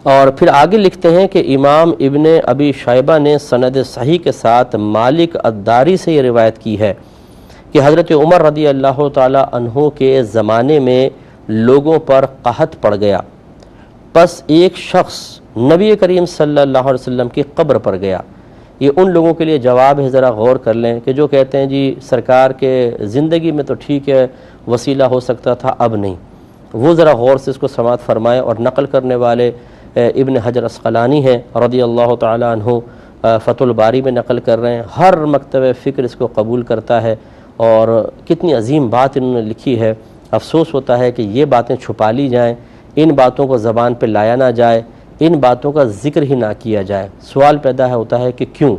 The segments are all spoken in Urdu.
اور پھر آگے لکھتے ہیں کہ امام ابن ابی شیبہ نے سند صحیح کے ساتھ مالک الداری سے یہ روایت کی ہے کہ حضرت عمر رضی اللہ تعالی عنہ کے زمانے میں لوگوں پر قحط پڑ گیا، پس ایک شخص نبی کریم صلی اللہ علیہ وسلم کی قبر پر گیا۔ یہ ان لوگوں کے لیے جواب ہے، ذرا غور کر لیں، کہ جو کہتے ہیں جی سرکار کے زندگی میں تو ٹھیک ہے وسیلہ ہو سکتا تھا، اب نہیں، وہ ذرا غور سے اس کو سماعت فرمائیں۔ اور نقل کرنے والے ابن حجر اسقلانی ہیں رضی اللہ تعالی عنہ، فتح الباری میں نقل کر رہے ہیں، ہر مکتب فکر اس کو قبول کرتا ہے، اور کتنی عظیم بات انہوں نے لکھی ہے۔ افسوس ہوتا ہے کہ یہ باتیں چھپا لی جائیں، ان باتوں کو زبان پہ لایا نہ جائے، ان باتوں کا ذکر ہی نہ کیا جائے۔ سوال پیدا ہوتا ہے کہ کیوں؟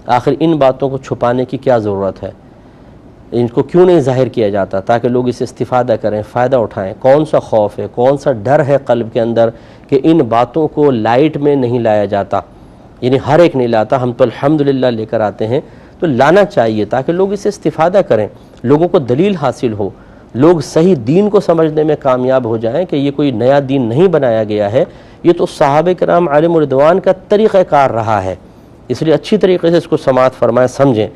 آخر ان باتوں کو چھپانے کی کیا ضرورت ہے؟ ان کو کیوں نہیں ظاہر کیا جاتا تاکہ لوگ اس سے استفادہ کریں، فائدہ اٹھائیں؟ کون سا خوف ہے، کون سا ڈر ہے قلب کے اندر کہ ان باتوں کو لائٹ میں نہیں لایا جاتا؟ یعنی ہر ایک نہیں لاتا، ہم تو الحمدللہ لے کر آتے ہیں، تو لانا چاہیے تاکہ لوگ اس سے استفادہ کریں، لوگوں کو دلیل حاصل ہو، لوگ صحیح دین کو سمجھنے میں کامیاب ہو جائیں کہ یہ کوئی نیا دین نہیں بنایا گیا ہے، یہ تو صحابہ کرام علیہم رضوان کا طریقہ کار رہا ہے۔ اس لیے اچھی طریقے سے اس کو سماعت فرمائیں، سمجھیں۔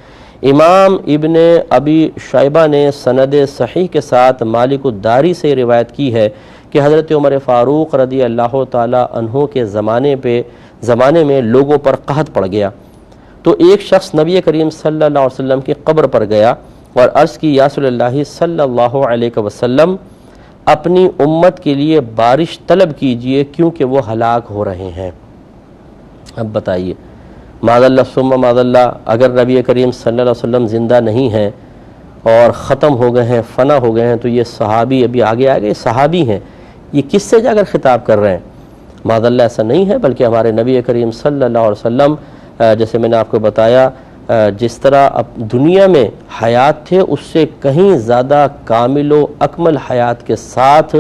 امام ابن ابی شیبہ نے سند صحیح کے ساتھ مالک الداری سے روایت کی ہے کہ حضرت عمر فاروق رضی اللہ تعالی عنہ کے زمانے میں لوگوں پر قحط پڑ گیا، تو ایک شخص نبی کریم صلی اللہ علیہ وسلم کی قبر پر گیا اور عرض کی، یا رسول اللہ صلی اللہ علیہ وسلم، اپنی امت کے لیے بارش طلب کیجئے کیونکہ وہ ہلاک ہو رہے ہیں۔ اب بتائیے، معاذ اللہ ثم معاذ اللہ، اگر نبی کریم صلی اللہ علیہ وسلم زندہ نہیں ہیں اور ختم ہو گئے ہیں، فنا ہو گئے ہیں، تو یہ صحابی ابھی آگے آگے صحابی ہیں، یہ کس سے جا کر خطاب کر رہے ہیں؟ معاذ اللہ ایسا نہیں ہے، بلکہ ہمارے نبی کریم صلی اللہ علیہ وسلم جیسے میں نے آپ کو بتایا، جس طرح اب دنیا میں حیات تھے اس سے کہیں زیادہ کامل و اکمل حیات کے ساتھ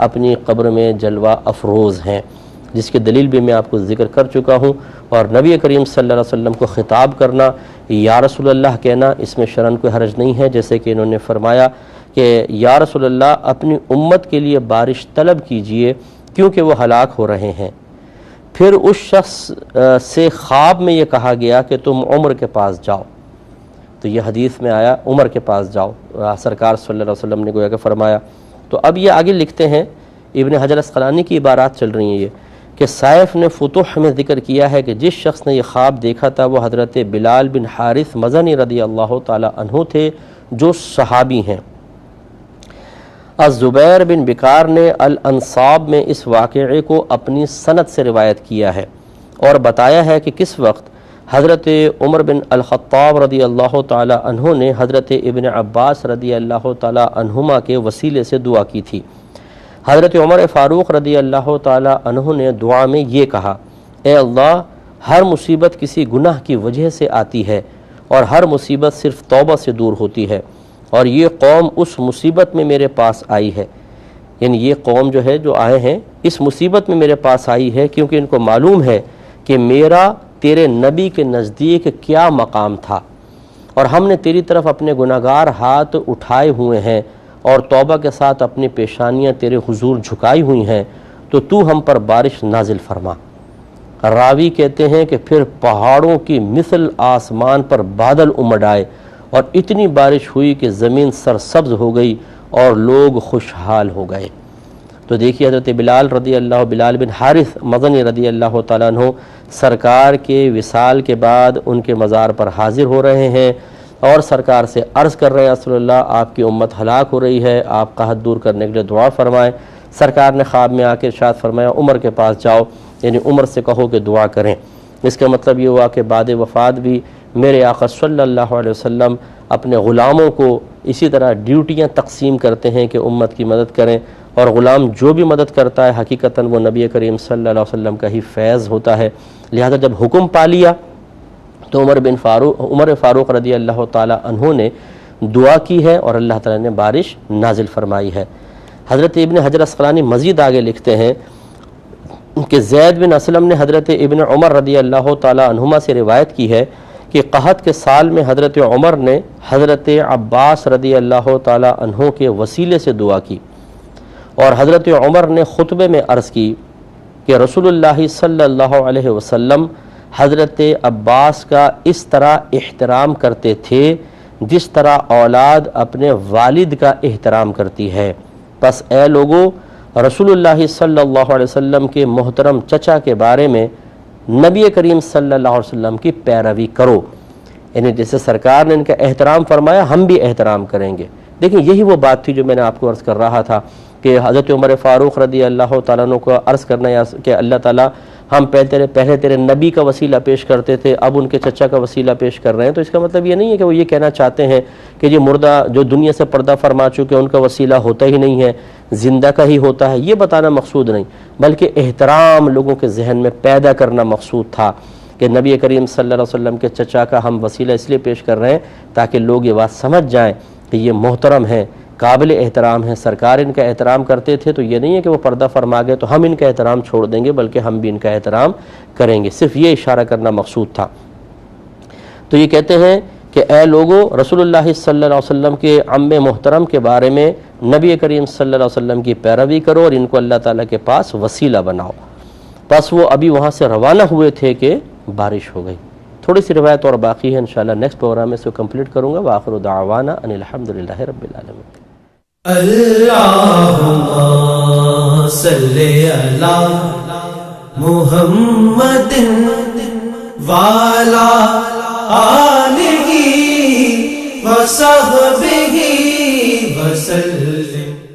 اپنی قبر میں جلوہ افروز ہیں، جس کی دلیل بھی میں آپ کو ذکر کر چکا ہوں۔ اور نبی کریم صلی اللہ علیہ وسلم کو خطاب کرنا، یا رسول اللہ کہنا، اس میں شرعاً کوئی حرج نہیں ہے، جیسے کہ انہوں نے فرمایا کہ یا رسول اللہ اپنی امت کے لیے بارش طلب کیجئے کیونکہ وہ ہلاک ہو رہے ہیں۔ پھر اس شخص سے خواب میں یہ کہا گیا کہ تم عمر کے پاس جاؤ، تو یہ حدیث میں آیا عمر کے پاس جاؤ، سرکار صلی اللہ علیہ وسلم نے گویا کہ فرمایا۔ تو اب یہ آگے لکھتے ہیں، ابن حجر اسقلانی کی عبارات چل رہی ہیں یہ، کہ سائف نے فتوح میں ذکر کیا ہے کہ جس شخص نے یہ خواب دیکھا تھا وہ حضرت بلال بن حارث مزنی رضی اللہ تعالی عنہ تھے، جو صحابی ہیں۔ الزبیر بن بکار نے الانصاب میں اس واقعے کو اپنی سند سے روایت کیا ہے اور بتایا ہے کہ کس وقت حضرت عمر بن الخطاب رضی اللہ تعالی عنہ نے حضرت ابن عباس رضی اللہ تعالی عنہما کے وسیلے سے دعا کی تھی۔ حضرت عمر فاروق رضی اللہ تعالی عنہ نے دعا میں یہ کہا، اے اللہ، ہر مصیبت کسی گناہ کی وجہ سے آتی ہے اور ہر مصیبت صرف توبہ سے دور ہوتی ہے، اور یہ قوم اس مصیبت میں میرے پاس آئی ہے، یعنی یہ قوم جو ہے جو آئے ہیں اس مصیبت میں میرے پاس آئی ہے کیونکہ ان کو معلوم ہے کہ میرا تیرے نبی کے نزدیک کیا مقام تھا، اور ہم نے تیری طرف اپنے گناہگار ہاتھ اٹھائے ہوئے ہیں اور توبہ کے ساتھ اپنی پیشانیاں تیرے حضور جھکائی ہوئی ہیں، تو ہم پر بارش نازل فرما۔ راوی کہتے ہیں کہ پھر پہاڑوں کی مثل آسمان پر بادل امڈ آئے اور اتنی بارش ہوئی کہ زمین سرسبز ہو گئی اور لوگ خوشحال ہو گئے۔ تو دیکھیے حضرت بلال بن حارث مزنی رضی اللہ تعالیٰ عنہ سرکار کے وصال کے بعد ان کے مزار پر حاضر ہو رہے ہیں اور سرکار سے عرض کر رہے ہیں، رسول اللہ آپ کی امت ہلاک ہو رہی ہے، آپ قحط دور کرنے کے لیے دعا فرمائیں۔ سرکار نے خواب میں آ کے ارشاد فرمایا، عمر کے پاس جاؤ، یعنی عمر سے کہو کہ دعا کریں۔ اس کا مطلب یہ ہوا کہ بعد وفات بھی میرے آقا صلی اللہ علیہ وسلم اپنے غلاموں کو اسی طرح ڈیوٹیاں تقسیم کرتے ہیں کہ امت کی مدد کریں، اور غلام جو بھی مدد کرتا ہے حقیقتاً وہ نبی کریم صلی اللہ علیہ وسلم کا ہی فیض ہوتا ہے۔ لہذا جب حکم پا لیا تو عمر فاروق رضی اللہ تعالی عنہ نے دعا کی ہے اور اللہ تعالیٰ نے بارش نازل فرمائی ہے۔ حضرت ابن حجر اسقلانی مزید آگے لکھتے ہیں کہ زید بن اسلم نے حضرت ابن عمر رضی اللہ تعالی عنہما سے روایت کی ہے کہ قحط کے سال میں حضرت عمر نے حضرت عباس رضی اللہ تعالی عنہ کے وسیلے سے دعا کی، اور حضرت عمر نے خطبے میں عرض کی کہ رسول اللہ صلی اللہ علیہ وسلم حضرت عباس کا اس طرح احترام کرتے تھے جس طرح اولاد اپنے والد کا احترام کرتی ہے۔ پس اے لوگو، رسول اللہ صلی اللہ علیہ وسلم کے محترم چچا کے بارے میں نبی کریم صلی اللہ علیہ وسلم کی پیروی کرو، یعنی جیسے سرکار نے ان کا احترام فرمایا ہم بھی احترام کریں گے۔ دیکھیں یہی وہ بات تھی جو میں نے آپ کو عرض کر رہا تھا کہ حضرت عمر فاروق رضی اللہ تعالیٰ عنہ کو عرض کرنا کہ اللہ تعالیٰ ہم پہلے تیرے نبی کا وسیلہ پیش کرتے تھے، اب ان کے چچا کا وسیلہ پیش کر رہے ہیں، تو اس کا مطلب یہ نہیں ہے کہ وہ یہ کہنا چاہتے ہیں کہ یہ مردہ جو دنیا سے پردہ فرما چکے ان کا وسیلہ ہوتا ہی نہیں ہے، زندہ کا ہی ہوتا ہے، یہ بتانا مقصود نہیں، بلکہ احترام لوگوں کے ذہن میں پیدا کرنا مقصود تھا کہ نبی کریم صلی اللہ علیہ وسلم کے چچا کا ہم وسیلہ اس لیے پیش کر رہے ہیں تاکہ لوگ یہ بات سمجھ جائیں کہ یہ محترم ہیں، قابل احترام ہیں، سرکار ان کا احترام کرتے تھے، تو یہ نہیں ہے کہ وہ پردہ فرما گئے تو ہم ان کا احترام چھوڑ دیں گے، بلکہ ہم بھی ان کا احترام کریں گے، صرف یہ اشارہ کرنا مقصود تھا۔ تو یہ کہتے ہیں کہ اے لوگو، رسول اللہ صلی اللہ علیہ وسلم کے عم محترم کے بارے میں نبی کریم صلی اللہ علیہ وسلم کی پیروی کرو اور ان کو اللہ تعالیٰ کے پاس وسیلہ بناؤ۔ پس وہ ابھی وہاں سے روانہ ہوئے تھے کہ بارش ہو گئی۔ تھوڑی سی روایت اور باقی ہے، انشاءاللہ نیکسٹ پروگرام میں اس کو کمپلیٹ کروں گا۔ وآخر دعوانا ان الحمدللہ رب العالمین۔ اللہم صلی علی محمد وعلی آلہ وصحبہ